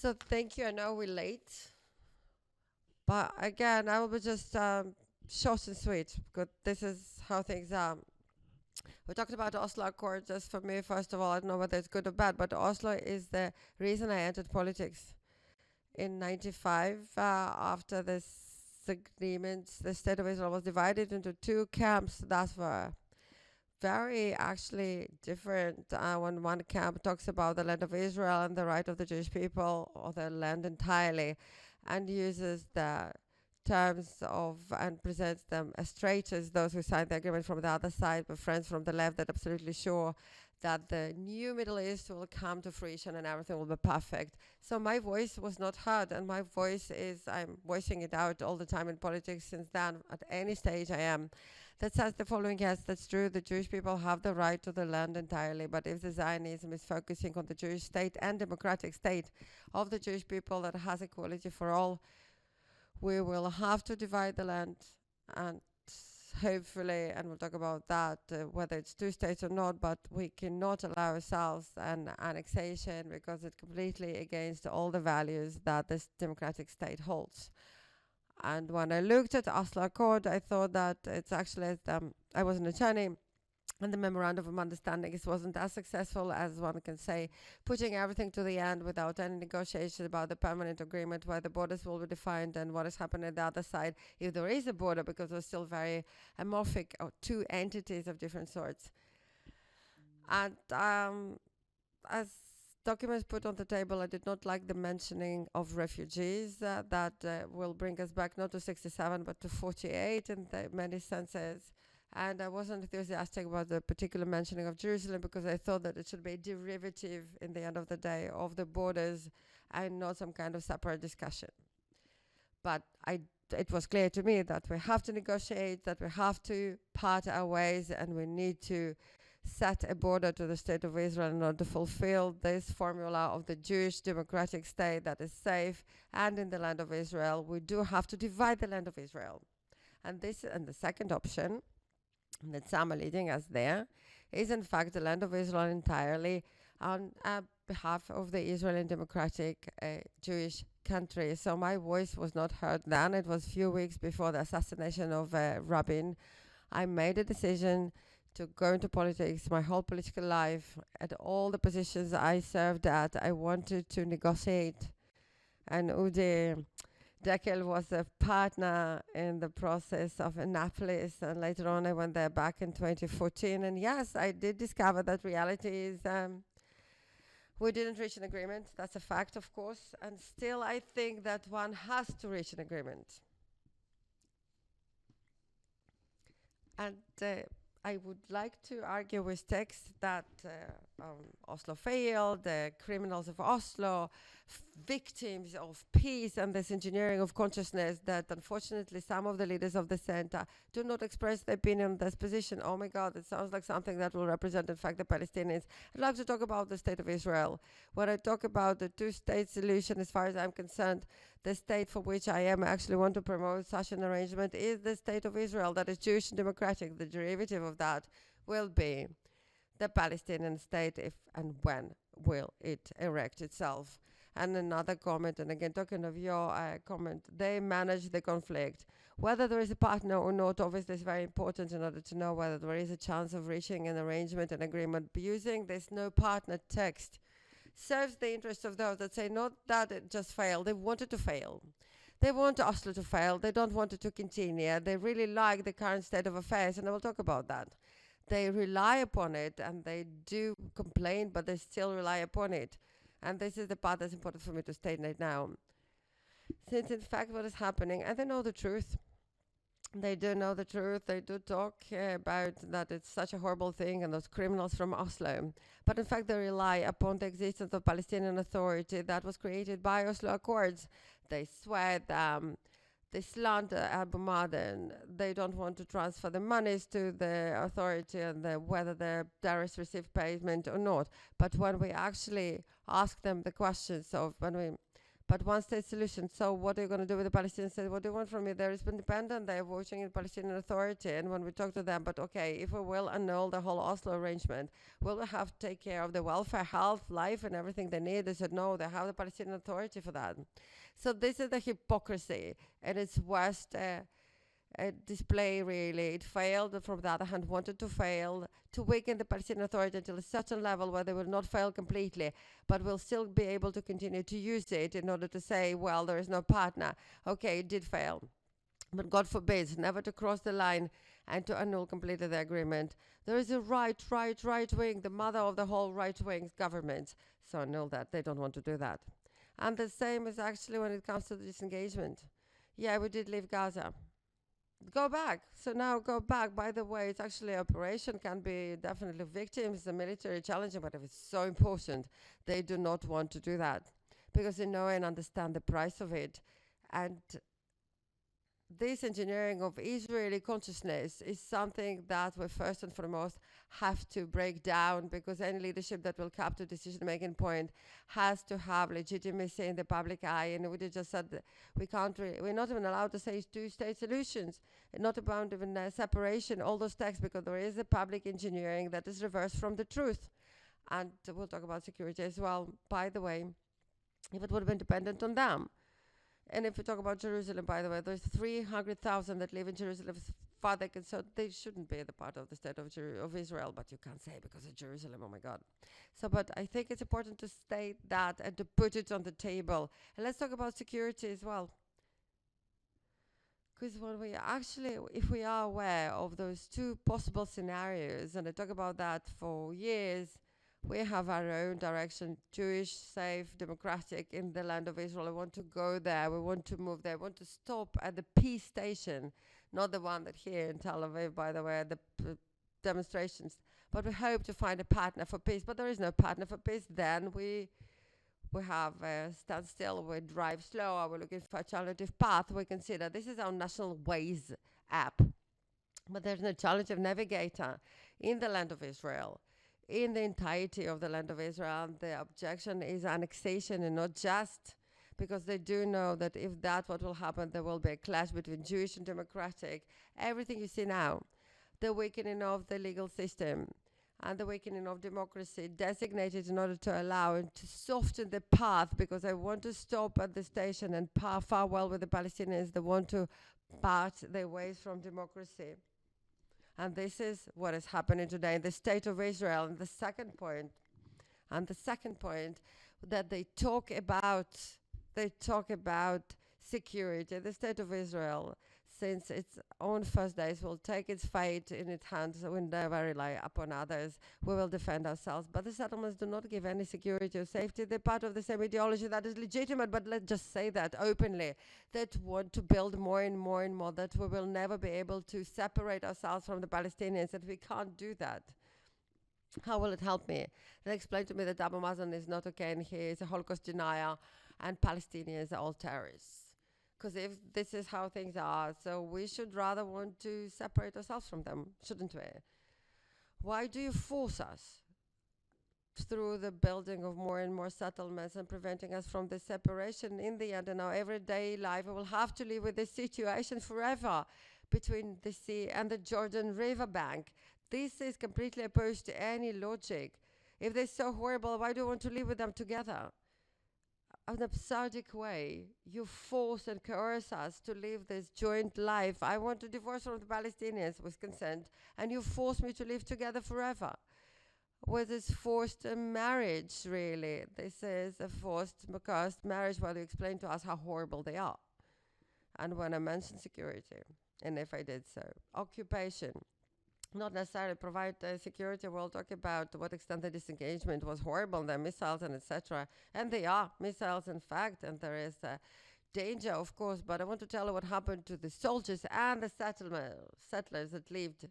So thank you. I know we're late, but again, I will be just short and sweet because this is how things are. We talked about the Oslo Accord. Just for me, first of all, I don't know whether it's good or bad, but Oslo is the reason I entered politics. In 95, after this agreement, the state of Israel was divided into two camps that were very actually different. When one camp talks about the land of Israel and the right of the Jewish people, or the land entirely, and uses the terms of and presents them as traitors, those who signed the agreement from the other side, but friends from the left that are absolutely sure that the new Middle East will come to fruition and everything will be perfect. So my voice was not heard, and my voice is, I'm voicing it out all the time in politics since then, at any stage I am. That says the following: yes, that's true, the Jewish people have the right to the land entirely, but if the Zionism is focusing on the Jewish state and democratic state of the Jewish people that has equality for all, we will have to divide the land, and hopefully, and we'll talk about that, whether it's two states or not, but we cannot allow ourselves an annexation because it's completely against all the values that this democratic state holds. And when I looked at the Oslo Accord, I thought that it's actually, I was an attorney, and the memorandum of understanding wasn't as successful as one can say, putting everything to the end without any negotiation about the permanent agreement where the borders will be defined and what is happening at the other side, if there is a border, because we're still very amorphic, or two entities of different sorts. And as documents put on the table, I did not like the mentioning of refugees that will bring us back not to 67 but to 48 in many senses. And I wasn't enthusiastic about the particular mentioning of Jerusalem because I thought that it should be a derivative in the end of the day of the borders and not some kind of separate discussion. But it was clear to me that we have to negotiate, that we have to part our ways, and we need to set a border to the state of Israel in order to fulfill this formula of the Jewish democratic state that is safe and in the land of Israel. We do have to divide the land of Israel. And the second option that some are leading us there is in fact the land of Israel entirely on behalf of the Israeli democratic Jewish country. So my voice was not heard then. It was a few weeks before the assassination of Rabin. I made a decision to go into politics. My whole political life, at all the positions I served at, I wanted to negotiate. And Udi Dekel was a partner in the process of Annapolis, and later on I went there back in 2014. And yes, I did discover that reality is we didn't reach an agreement. That's a fact, of course. And still, I think that one has to reach an agreement. And I would like to argue with texts that Oslo failed, the criminals of Oslo, victims of peace and this engineering of consciousness that unfortunately some of the leaders of the center do not express their opinion on this position. Oh my God, it sounds like something that will represent in fact the Palestinians. I'd like to talk about the state of Israel. When I talk about the two-state solution, as far as I'm concerned, the state for which I am actually want to promote such an arrangement is the state of Israel that is Jewish and democratic. The derivative of that will be the Palestinian state, if and when will it erect itself. And another comment, and again talking of your comment, they manage the conflict. Whether there is a partner or not, obviously is very important in order to know whether there is a chance of reaching an arrangement, an agreement. Using this no partner text serves the interest of those that say not that it just failed, they wanted to fail. They want Oslo to fail, they don't want it to continue. They really like the current state of affairs, and I will talk about that. They rely upon it, and they do complain, but they still rely upon it. And this is the part that's important for me to state right now. Since in fact what is happening, and they know the truth, they do know the truth, they do talk about that it's such a horrible thing and those criminals from Oslo. But in fact they rely upon the existence of Palestinian Authority that was created by Oslo Accords. They swear them, they slander Abu Maden, they don't want to transfer the monies to the authority and whether the terrorists receive payment or not. But when we actually ask them the questions of, when we but one-state solution. So what are you going to do with the Palestinians? Say, what do you want from me? There is independent. They are voting in the Palestinian Authority. And when we talk to them, but okay, if we will annul the whole Oslo arrangement, will we have to take care of the welfare, health, life, and everything they need? They said, no, they have the Palestinian Authority for that. So this is the hypocrisy, and it's worst display, really. It failed. From the other hand, wanted to fail, to weaken the Palestinian Authority until a certain level where they will not fail completely, but will still be able to continue to use it in order to say, well, there is no partner. Okay, it did fail. But God forbid, never to cross the line and to annul completely the agreement. There is a right wing, the mother of the whole right wing government. So annul that. They don't want to do that. And the same is actually when it comes to the disengagement. Yeah, we did leave Gaza. Go back. So now go back. By the way, it's actually operation can be definitely victims, the military challenging, but if it's so important, they do not want to do that because they know and understand the price of it. And this engineering of Israeli consciousness is something that we first and foremost have to break down, because any leadership that will come to decision-making point has to have legitimacy in the public eye. And we just said that we're not even allowed to say two-state solutions, not about even separation, all those texts, because there is a public engineering that is reversed from the truth. And we'll talk about security as well, by the way, if it would have been dependent on them. And if we talk about Jerusalem, by the way, there's 300,000 that live in Jerusalem. Far they can, so they shouldn't be the part of the state of Israel, but you can't say because of Jerusalem. Oh my God! So, but I think it's important to state that and to put it on the table. And let's talk about security as well. Because when we actually, if we are aware of those two possible scenarios, and I talk about that for years, we have our own direction, Jewish, safe, democratic, in the land of Israel. We want to go there. We want to move there. We want to stop at the peace station, not the one that here in Tel Aviv, by the way, the demonstrations. But we hope to find a partner for peace. But there is no partner for peace. Then we have stand still. We drive slower. We're looking for alternative path. We consider this is our National Ways app. But there's no alternative navigator in the land of Israel, in the entirety of the land of Israel. The objection is annexation, and not just, because they do know that if that's what will happen, there will be a clash between Jewish and democratic. Everything you see now, the weakening of the legal system and the weakening of democracy, designated in order to allow and to soften the path, because they want to stop at the station and far well with the Palestinians. They want to part their ways from democracy. And this is what is happening today in the state of Israel. And the second point that they talk about security. The state of Israel, since its own first days, will take its fate in its hands. We never rely upon others. We will defend ourselves. But the settlements do not give any security or safety. They're part of the same ideology that is legitimate, but let's just say that openly, that want to build more and more and more, that we will never be able to separate ourselves from the Palestinians, that we can't do that. How will it help me? They explained to me that Abu Mazen is not okay and he is a Holocaust denier and Palestinians are all terrorists. Because if this is how things are, so we should rather want to separate ourselves from them, shouldn't we? Why do you force us through the building of more and more settlements and preventing us from the separation? In the end, in our everyday life, we will have to live with this situation forever between the sea and the Jordan River bank. This is completely opposed to any logic. If they're so horrible, why do you want to live with them together? An absurdic way. You force and coerce us to live this joint life. I want to divorce from the Palestinians with consent, and you force me to live together forever. With this forced marriage, really. This is a forced, cursed marriage while you explain to us how horrible they are. And when I mentioned security, and if I did so, occupation, not necessarily provide security. We'll talk about to what extent the disengagement was horrible, the missiles and etc. And they are missiles, in fact, and there is danger, of course. But I want to tell you what happened to the soldiers and the settlers that lived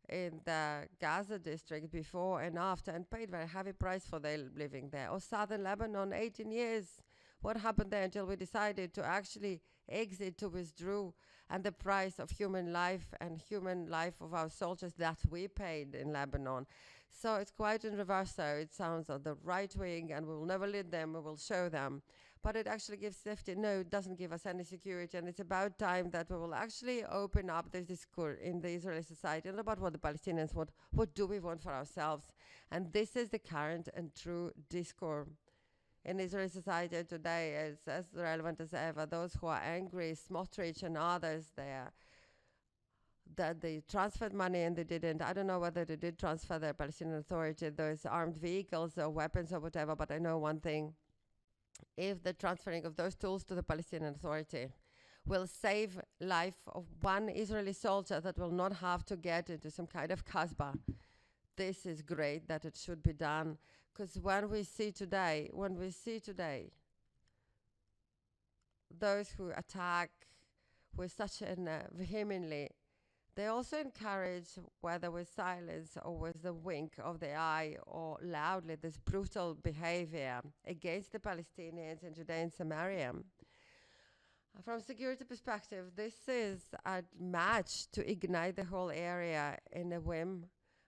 in the Gaza district before and after and paid very heavy price for their living there. Or southern Lebanon, 18 years. What happened there until we decided to actually exit, to withdraw, and the price of human life and human life of our soldiers that we paid in Lebanon. So it's quite in reverse. So it sounds on the right wing, and we will never lead them. We will show them. but it actually gives safety. No, it doesn't give us any security, and it's about time that we will actually open up this discourse in the Israeli society, not about what the Palestinians want, what do we want for ourselves. And this is the current and true discourse in Israeli society today. Is as relevant as ever. Those who are angry, Smotrich and others there, that they transferred money and they didn't. I don't know whether they did transfer the Palestinian Authority those armed vehicles or weapons or whatever, but I know one thing. If the transferring of those tools to the Palestinian Authority will save life of one Israeli soldier that will not have to get into some kind of kasbah, this is great that it should be done. Because when we see today, those who attack with such an vehemently, they also encourage, whether with silence or with the wink of the eye or loudly, this brutal behavior against the Palestinians in Judea and Samaria. From a security perspective, this is a match to ignite the whole area in a whim,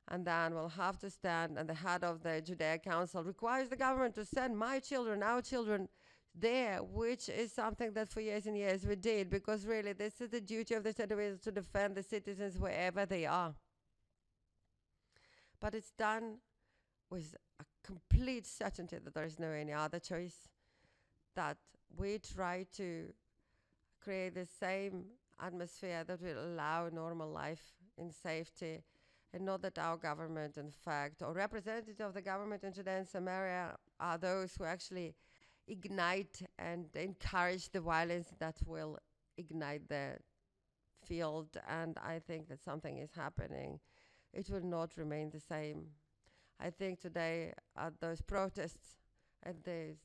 and then we'll have to stand, and the head of the Judea Council requires the government to send my children, our children, there, which is something that for years and years we did, because really this is the duty of the state of Israel to defend the citizens wherever they are. But it's done with a complete certainty that there is no any other choice, that we try to create the same atmosphere that will allow normal life in safety, and not that our government, in fact, or representatives of the government in Judea and Samaria are those who actually ignite and encourage the violence that will ignite the field. And I think that something is happening. It will not remain the same. I think today at those protests and the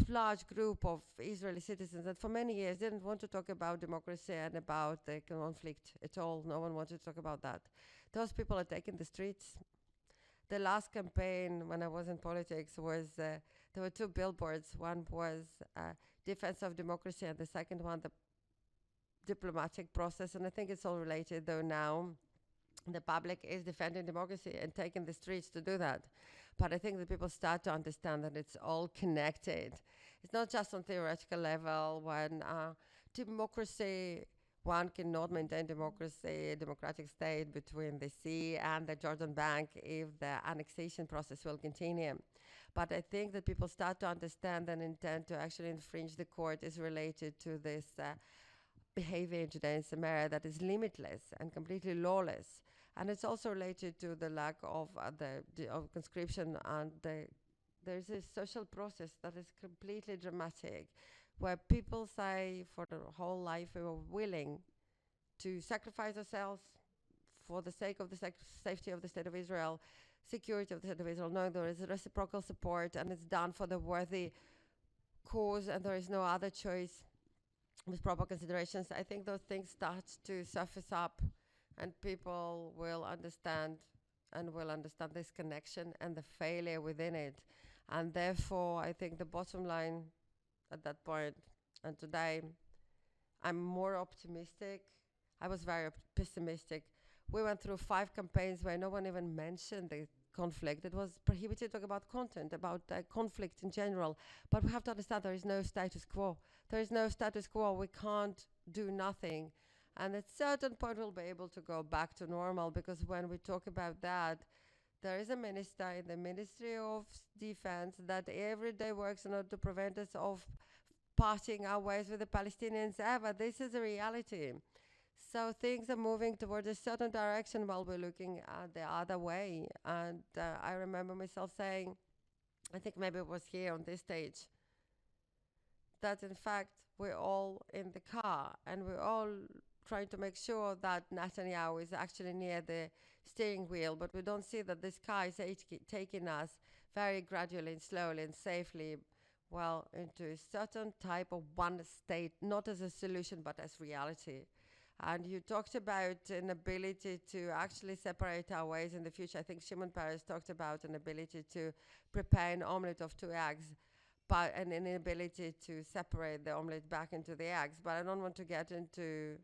large group of Israeli citizens that for many years didn't want to talk about democracy and about the conflict at all. No one wanted to talk about that. Those people are taking the streets. The last campaign when I was in politics was, there were two billboards. One was defense of democracy, and the second one, the diplomatic process. And I think it's all related, though now the public is defending democracy and taking the streets to do that. But I think that people start to understand that it's all connected. It's not just on theoretical level. When democracy, one cannot maintain democracy, a democratic state between the sea and the Jordan Bank if the annexation process will continue. But I think that people start to understand and intend to actually infringe the court is related to this behavior in Judea and Samaria that is limitless and completely lawless. And it's also related to the lack of of conscription, and there's a social process that is completely dramatic, where people say for their whole life we were willing to sacrifice ourselves for the sake of the safety of the State of Israel, security of the State of Israel, knowing there is a reciprocal support and it's done for the worthy cause and there is no other choice with proper considerations. I think those things start to surface up, and people will understand this connection and the failure within it. And therefore, I think the bottom line at that point, and today, I'm more optimistic. I was very pessimistic. We went through 5 campaigns where no one even mentioned the conflict. It was prohibited to talk about content, about conflict in general. But we have to understand there is no status quo. There is no status quo. We can't do nothing. And at a certain point, we'll be able to go back to normal, because when we talk about that, there is a minister in the Ministry of Defense that every day works in order to prevent us of parting our ways with the Palestinians ever. This is a reality. So things are moving towards a certain direction while we're looking at the other way. And I remember myself saying, I think maybe it was here on this stage, that in fact we're all in the car and we're all trying to make sure that Netanyahu is actually near the steering wheel, but we don't see that this car is taking us very gradually and slowly and safely, well, into a certain type of one state, not as a solution, but as reality. And you talked about an ability to actually separate our ways in the future. I think Shimon Peres talked about an ability to prepare an omelet of 2 eggs, but an inability to separate the omelet back into the eggs. But I don't want to get into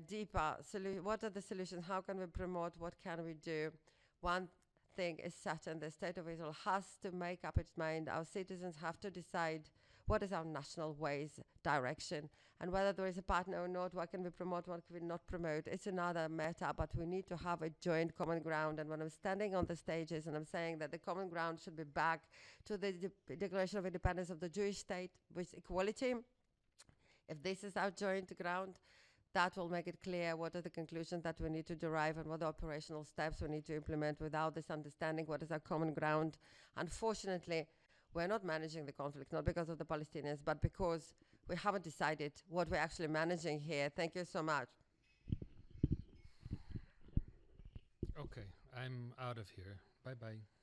deeper. What are the solutions? How can we promote? What can we do? One thing is certain. The state of Israel has to make up its mind. Our citizens have to decide what is our national ways direction, and whether there is a partner or not, what can we promote, what can we not promote, it's another matter, but we need to have a joint common ground. And when I'm standing on the stages and I'm saying that the common ground should be back to the Declaration of Independence of the Jewish state with equality, if this is our joint ground, that will make it clear what are the conclusions that we need to derive and what are the operational steps we need to implement. Without this understanding what is our common ground, unfortunately, we're not managing the conflict, not because of the Palestinians, but because we haven't decided what we're actually managing here. Thank you so much. Okay, I'm out of here. Bye-bye.